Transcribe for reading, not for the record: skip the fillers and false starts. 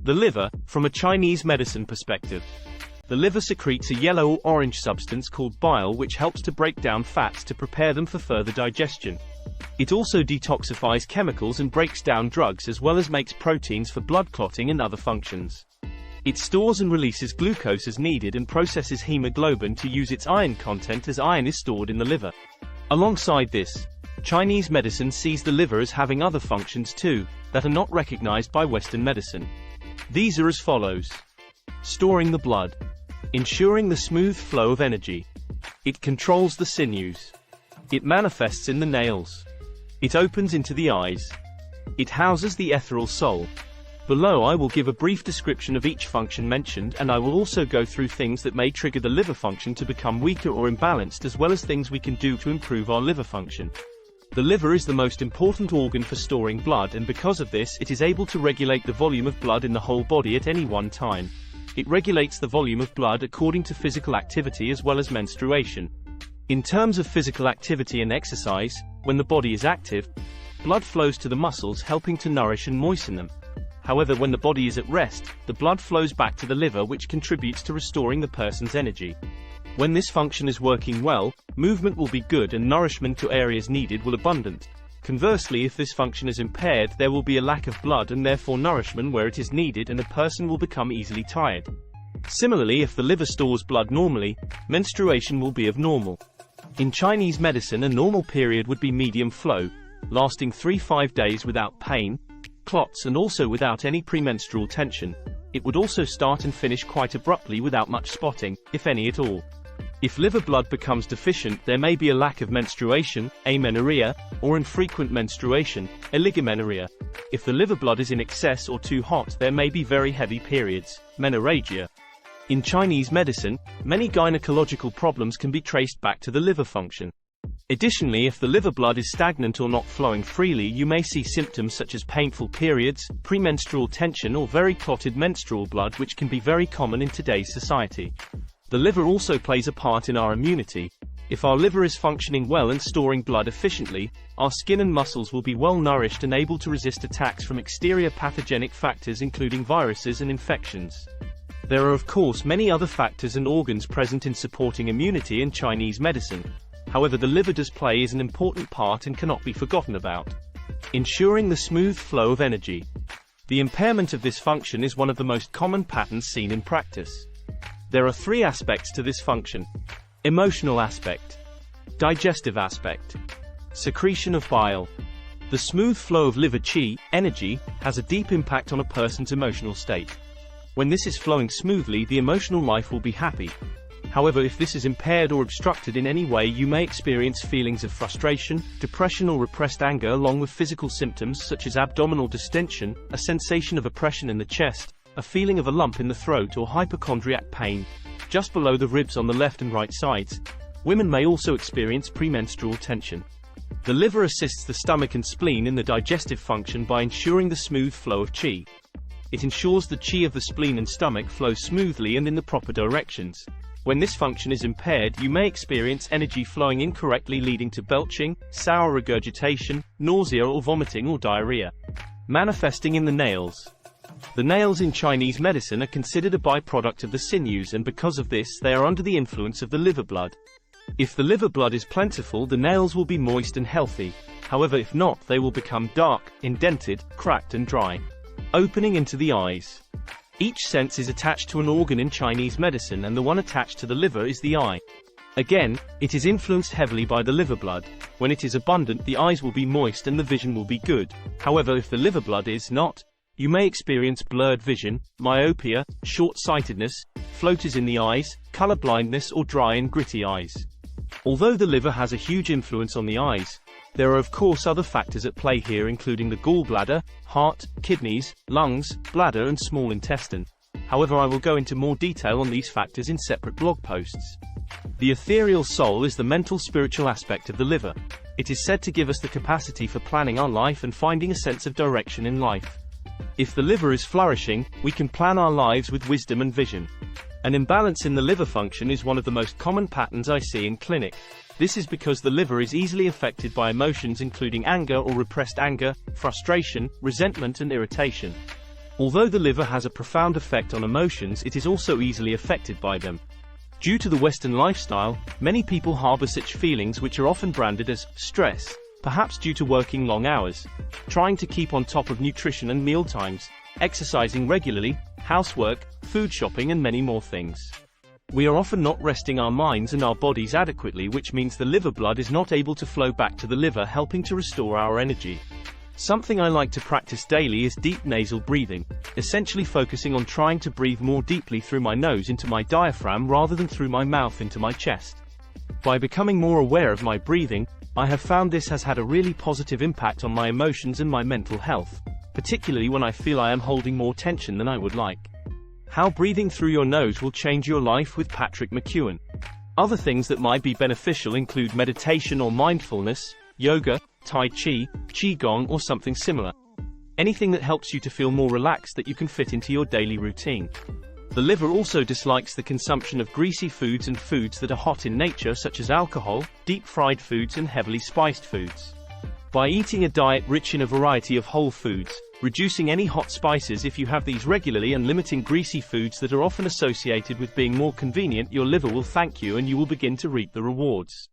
The liver, from a Chinese medicine perspective. The liver secretes a yellow or orange substance called bile which helps to break down fats to prepare them for further digestion. It also detoxifies chemicals and breaks down drugs as well as makes proteins for blood clotting and other functions. It stores and releases glucose as needed and processes hemoglobin to use its iron content as iron is stored in the liver. Alongside this, Chinese medicine sees the liver as having other functions too, that are not recognized by Western medicine. These are as follows. Storing the blood. Ensuring the smooth flow of energy. It controls the sinews. It manifests in the nails. It opens into the eyes. It houses the ethereal soul. Below I will give a brief description of each function mentioned, and I will also go through things that may trigger the liver function to become weaker or imbalanced, as well as things we can do to improve our liver function. The liver is the most important organ for storing blood, and because of this it is able to regulate the volume of blood in the whole body at any one time. It regulates the volume of blood according to physical activity as well as menstruation. In terms of physical activity and exercise, when the body is active, blood flows to the muscles helping to nourish and moisten them. However, when the body is at rest, the blood flows back to the liver which contributes to restoring the person's energy. When this function is working well, movement will be good and nourishment to areas needed will abundant. Conversely, if this function is impaired, there will be a lack of blood and therefore nourishment where it is needed, and a person will become easily tired. Similarly, if the liver stores blood normally, menstruation will be abnormal. In Chinese medicine, a normal period would be medium flow, lasting 3-5 days without pain, clots, and also without any premenstrual tension. It would also start and finish quite abruptly without much spotting, if any at all. If liver blood becomes deficient, there may be a lack of menstruation, amenorrhea, or infrequent menstruation, oligomenorrhea. If the liver blood is in excess or too hot, there may be very heavy periods, menorrhagia. In Chinese medicine, many gynecological problems can be traced back to the liver function. Additionally, if the liver blood is stagnant or not flowing freely, you may see symptoms such as painful periods, premenstrual tension, or very clotted menstrual blood, which can be very common in today's society. The liver also plays a part in our immunity. If our liver is functioning well and storing blood efficiently, our skin and muscles will be well nourished and able to resist attacks from exterior pathogenic factors including viruses and infections. There are of course many other factors and organs present in supporting immunity in Chinese medicine. However, the liver does play an important part and cannot be forgotten about. Ensuring the smooth flow of energy. The impairment of this function is one of the most common patterns seen in practice. There are 3 aspects to this function. Emotional aspect. Digestive aspect. Secretion of bile. The smooth flow of liver qi, energy, has a deep impact on a person's emotional state. When this is flowing smoothly, the emotional life will be happy. However, if this is impaired or obstructed in any way, you may experience feelings of frustration, depression, or repressed anger, along with physical symptoms such as abdominal distension, a sensation of oppression in the chest, a feeling of a lump in the throat, or hypochondriac pain just below the ribs on the left and right sides. Women may also experience premenstrual tension. The liver assists the stomach and spleen in the digestive function by ensuring the smooth flow of qi. It ensures the qi of the spleen and stomach flows smoothly and in the proper directions. When this function is impaired, you may experience energy flowing incorrectly, leading to belching, sour regurgitation, nausea or vomiting, or diarrhea. Manifesting in the nails. The nails in Chinese medicine are considered a byproduct of the sinews, and because of this they are under the influence of the liver blood. If the liver blood is plentiful, the nails will be moist and healthy. However, if not, they will become dark, indented, cracked and dry. Opening into the eyes. Each sense is attached to an organ in Chinese medicine, and the one attached to the liver is the eye. Again, it is influenced heavily by the liver blood. When it is abundant, the eyes will be moist and the vision will be good. However, if the liver blood is not, you may experience blurred vision, myopia, short-sightedness, floaters in the eyes, color blindness, or dry and gritty eyes. Although the liver has a huge influence on the eyes, there are of course other factors at play here, including the gallbladder, heart, kidneys, lungs, bladder and small intestine. However, I will go into more detail on these factors in separate blog posts. The ethereal soul is the mental spiritual aspect of the liver. It is said to give us the capacity for planning our life and finding a sense of direction in life. If the liver is flourishing, we can plan our lives with wisdom and vision. An imbalance in the liver function is one of the most common patterns I see in clinic. This is because the liver is easily affected by emotions including anger or repressed anger, frustration, resentment and irritation. Although the liver has a profound effect on emotions, it is also easily affected by them. Due to the Western lifestyle, many people harbor such feelings, which are often branded as stress, perhaps due to working long hours, trying to keep on top of nutrition and meal times, exercising regularly, housework, food shopping and many more things. We are often not resting our minds and our bodies adequately, which means the liver blood is not able to flow back to the liver, helping to restore our energy. Something I like to practice daily is deep nasal breathing, essentially focusing on trying to breathe more deeply through my nose into my diaphragm rather than through my mouth into my chest. By becoming more aware of my breathing, I have found this has had a really positive impact on my emotions and my mental health, particularly when I feel I am holding more tension than I would like. How breathing through your nose will change your life with Patrick McKeown. Other things that might be beneficial include meditation or mindfulness, yoga, Tai Chi, Qigong or something similar. Anything that helps you to feel more relaxed that you can fit into your daily routine. The liver also dislikes the consumption of greasy foods and foods that are hot in nature, such as alcohol, deep-fried foods and heavily spiced foods. By eating a diet rich in a variety of whole foods, reducing any hot spices if you have these regularly, and limiting greasy foods that are often associated with being more convenient, your liver will thank you and you will begin to reap the rewards.